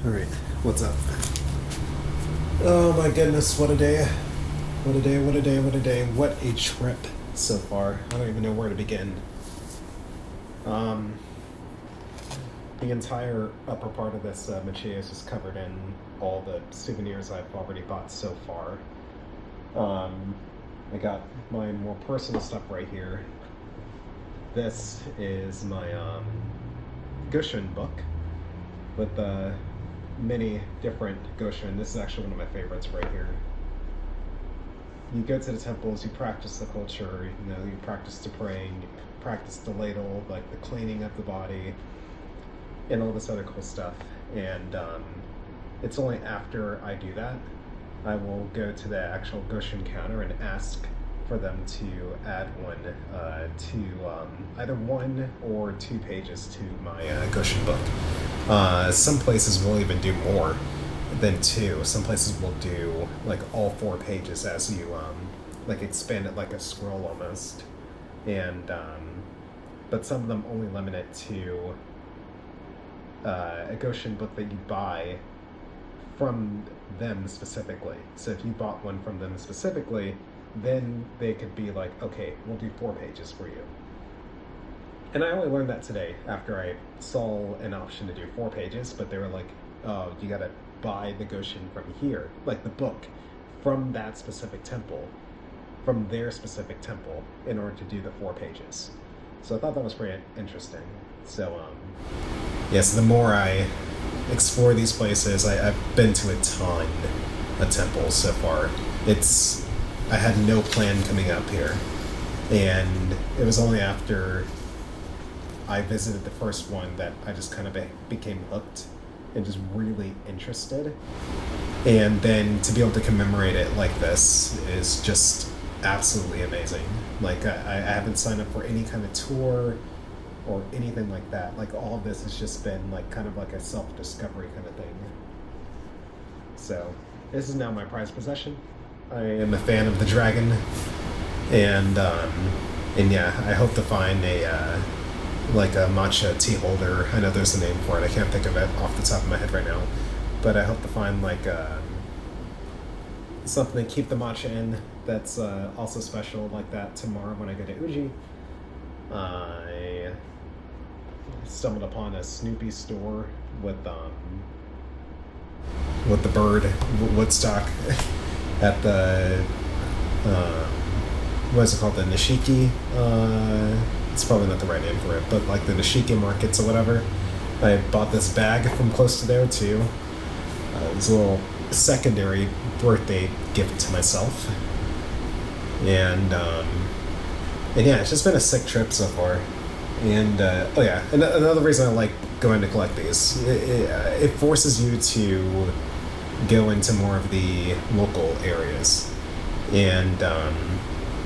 Alright, what's up? Oh my goodness, what a day. What a day, what a day, what a day. What a trip so far. I don't even know where to begin. The entire upper part of this Machia is just covered in all the souvenirs I've already bought so far. I got my more personal stuff right here. This is my Goshen book with many different Goshen. This is actually one of my favorites right here. You go to the temples, you practice the culture, you practice the praying, you practice the ladle, like the cleaning of the body, and all this other cool stuff. And it's only after I do that, I will go to the actual Goshen counter and ask for them to add one to either 1 or 2 pages to my Goshen book. Some places will even do more than 2. Some places will do like all 4 pages as you like expand it like a scroll almost. And but some of them only limit it to a Goshen book that you buy from them specifically. So if you bought one from them specifically, then they could be like, okay, we'll do 4 pages for you. And I only learned that today after I saw an option to do 4 pages, but they were like, oh, you gotta buy the Goshen from here, like the book, from that specific temple, from their specific temple, in order to do the 4 pages. So I thought that was pretty interesting. So, yes, the more I explore these places, I've been to a ton of temples so far. I had no plan coming up here, and it was only after I visited the first one that I just kind of became hooked and just really interested. And then to be able to commemorate it like this is just absolutely amazing. Like, I haven't signed up for any kind of tour or anything like that. Like, all of this has just been like kind of like a self-discovery kind of thing. So this is now my prized possession. I am a fan of the dragon, and yeah, I hope to find a like a matcha tea holder. I know there's a name for it. I can't think of it off the top of my head right now, but I hope to find like something to keep the matcha in that's also special like that tomorrow when I go to Uji. I stumbled upon a Snoopy store with the bird Woodstock at the what is it called, the Nishiki? It's probably not the right name for it, but like the Nishiki markets or whatever. I bought this bag from close to there too. It was a little secondary birthday gift to myself, and yeah, it's just been a sick trip so far. And oh yeah, and another reason I like going to collect these, it forces you to go into more of the local areas, and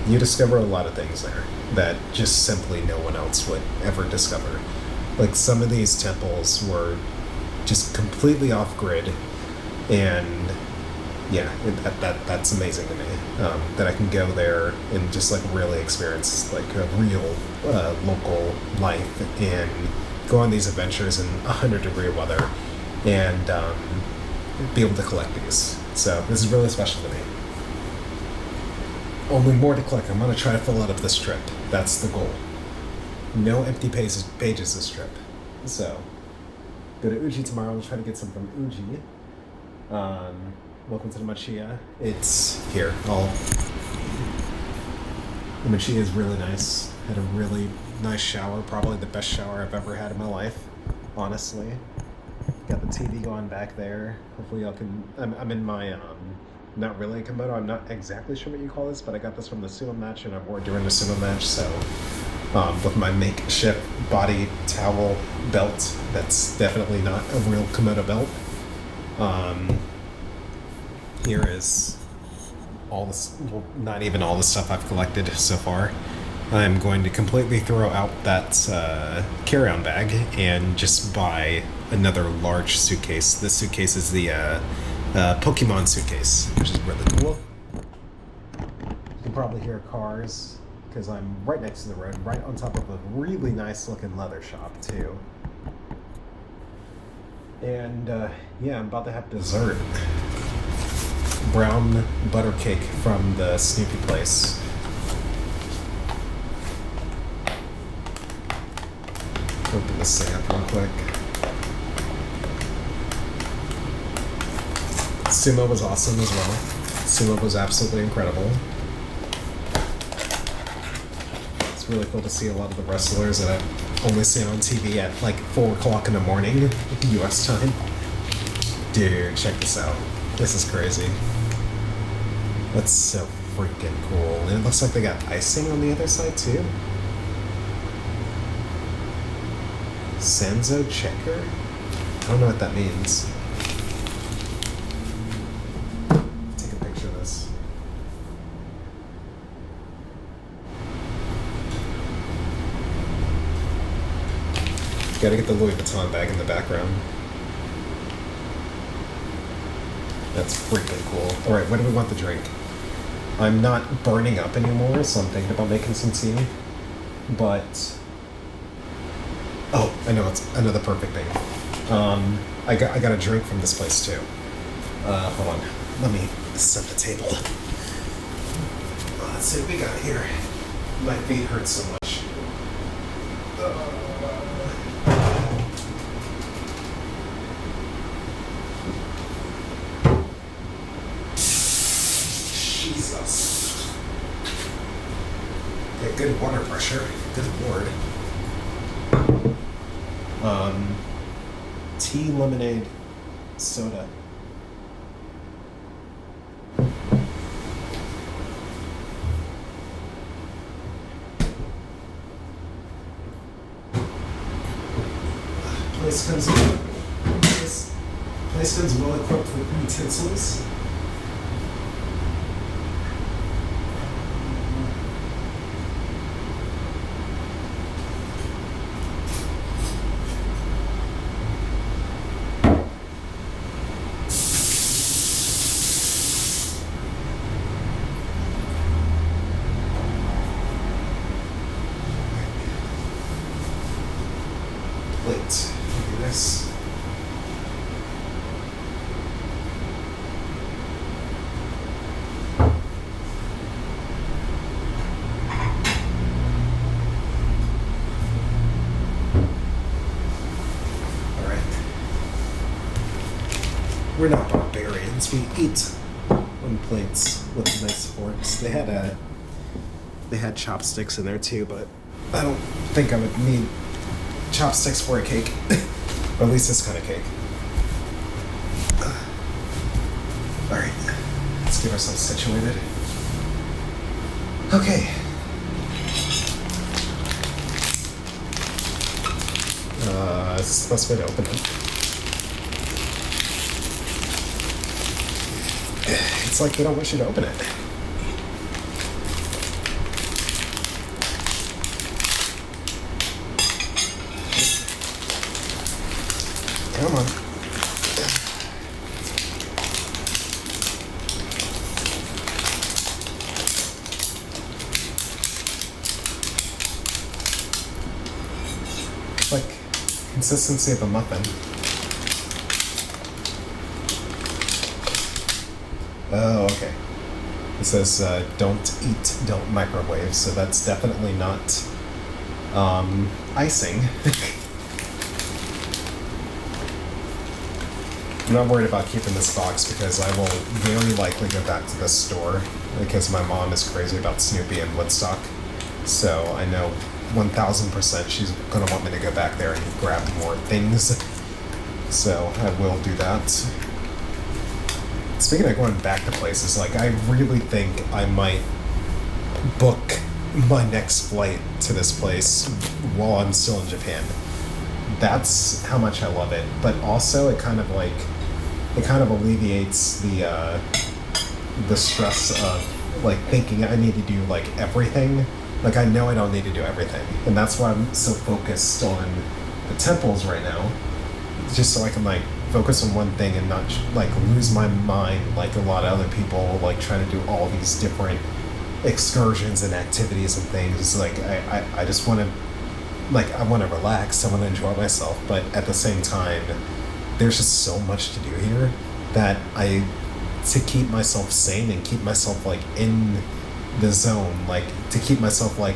you discover a lot of things there that just simply no one else would ever discover. Like, some of these temples were just completely off grid, and yeah, that's amazing to me, that I can go there and just like really experience like a real local life and go on these adventures in 100-degree weather and be able to collect these. So this is really special to me. Only more to collect. I'm going to try to fill out of this trip. That's the goal. No empty pages this trip. So, go to Uji tomorrow. We'll try to get some from Uji. Welcome to the Machia. It's here. The Machia is really nice. Had a really nice shower. Probably the best shower I've ever had in my life, honestly. Got the TV going back there. Hopefully y'all can... I'm in my, not really a kimono. I'm not exactly sure what you call this, but I got this from the sumo match, and I wore it during the sumo match, so... with my makeshift body towel belt, that's definitely not a real kimono belt. Here is all this... Well, not even all the stuff I've collected so far. I'm going to completely throw out that carry-on bag and just buy another large suitcase. This suitcase is the Pokemon suitcase, which is really cool. You can probably hear cars because I'm right next to the road, right on top of a really nice looking leather shop too. And yeah, I'm about to have dessert. Brown butter cake from the Snoopy place. Open this thing up real quick. Sumo was awesome as well. Sumo was absolutely incredible. It's really cool to see a lot of the wrestlers that I've only seen on TV at like 4 o'clock in the morning, US time. Dude, check this out. This is crazy. That's so freaking cool. And it looks like they got icing on the other side too. Sanzo checker? I don't know what that means. Take a picture of this. Gotta get the Louis Vuitton bag in the background. That's freaking cool. Alright, what do we want to drink? I'm not burning up anymore, so I'm thinking about making some tea. But oh, I know, it's another perfect thing. I got a drink from this place too. Hold on, let me set the table. Let's see what we got here. My feet hurt so much. Jesus. Yeah, good water pressure. Good lord. Tea, lemonade, soda. Place comes well equipped with utensils. Plate. Look at this. Alright. We're not barbarians. We eat on plates with nice forks. They had chopsticks in there too, but I don't think I would need chopsticks for a cake. Or at least this kind of cake. Alright, let's get ourselves situated. Okay. Is this the best way to open it? It's like they don't want you to open it. Come on. Like consistency of a muffin. Oh, okay. It says don't eat, don't microwave, so that's definitely not icing. I'm not worried about keeping this box because I will very likely go back to this store because my mom is crazy about Snoopy and Woodstock. So I know 1000% she's going to want me to go back there and grab more things. So I will do that. Speaking of going back to places, like I really think I might book my next flight to this place while I'm still in Japan. That's how much I love it. But also it kind of alleviates the stress of like thinking I need to do like everything. Like I know I don't need to do everything, and that's why I'm so focused on the temples right now, just so I can like focus on one thing and not like lose my mind like a lot of other people like trying to do all these different excursions and activities and things. Like I just want to, like, I want to relax, I want to enjoy myself, but at the same time there's just so much to do here that to keep myself sane and keep myself like in the zone, like to keep myself like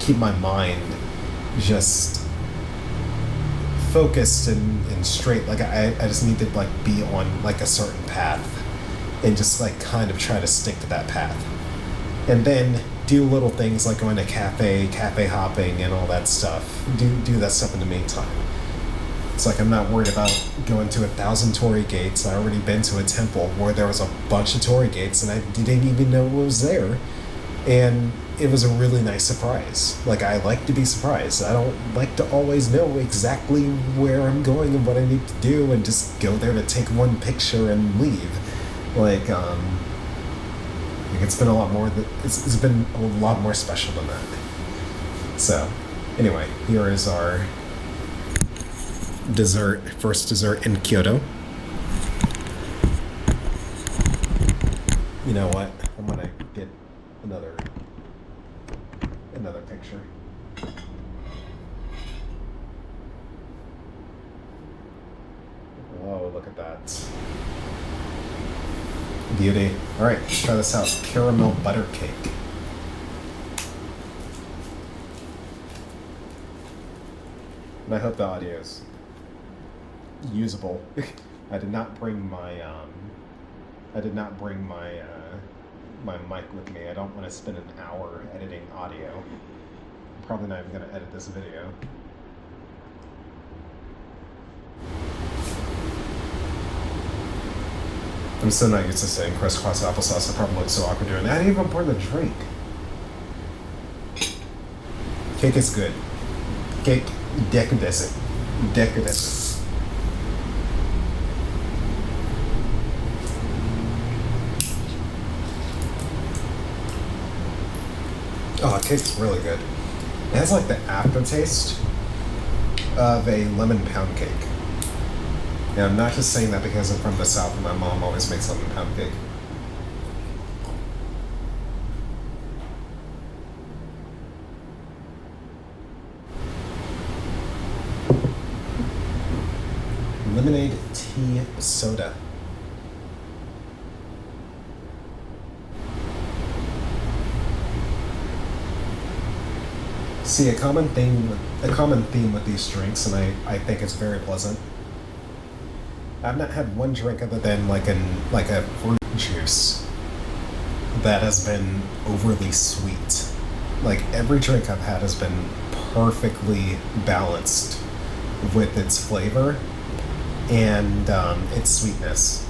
keep my mind just focused and straight. Like I just need to like be on like a certain path and just like kind of try to stick to that path, and then do little things like going to cafe hopping and all that stuff. Do that stuff in the meantime. It's like I'm not worried about going to 1,000 torii gates. I already been to a temple where there was a bunch of torii gates and I didn't even know it was there. And it was a really nice surprise. Like, I like to be surprised. I don't like to always know exactly where I'm going and what I need to do and just go there to take one picture and leave. Like it's been a lot more, it's been a lot more special than that. So, anyway, here is our first dessert in Kyoto. You know what? I'm gonna get another picture. Whoa, look at that. Beauty. Alright, let's try this out. Caramel butter cake. And I hope the audio is usable. I did not bring my my mic with me. I don't want to spend an hour editing audio. I'm probably not even going to edit this video. I'm still not used to saying crisscross applesauce. I probably look so awkward doing that. I didn't even pour the drink. Cake is good. Cake, decadent. Oh, cake's really good. It has like the aftertaste of a lemon pound cake. And I'm not just saying that because I'm from the South and my mom always makes lemon pound cake. Lemonade tea soda. See, a common theme with these drinks, and I think it's very pleasant. I've not had one drink other than like a fruit juice that has been overly sweet. Like every drink I've had has been perfectly balanced with its flavor and its sweetness.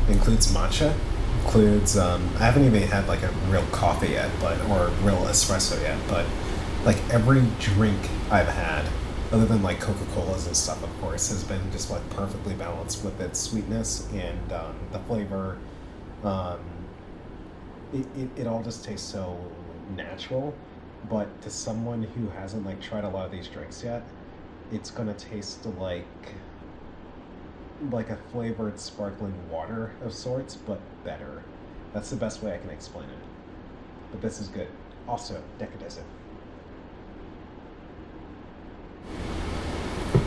It includes matcha. Includes I haven't even had like a real coffee yet, or real espresso yet, but like every drink I've had, other than like Coca-Colas and stuff, of course, has been just like perfectly balanced with its sweetness and the flavor. It all just tastes so natural, but to someone who hasn't like tried a lot of these drinks yet, it's gonna taste like a flavored sparkling water of sorts, but better. That's the best way I can explain it. But this is good. Also, decadent.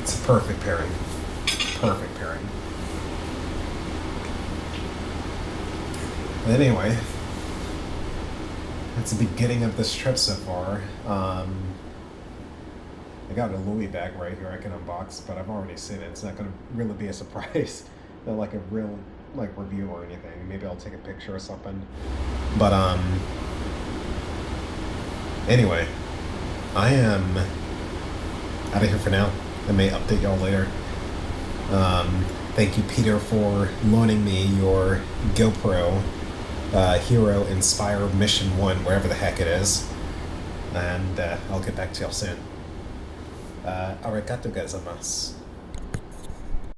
It's a perfect pairing. Perfect pairing. But anyway, that's the beginning of this trip so far. I got a Louis bag right here I can unbox, but I've already seen it. It's not going to really be a surprise. Not like a real like review or anything. Maybe I'll take a picture or something. But anyway, I am out of here for now. I may update y'all later. Thank you, Peter, for loaning me your GoPro Hero Inspire Mission 1, wherever the heck it is. And I'll get back to y'all soon. Arigatou gozaimasu.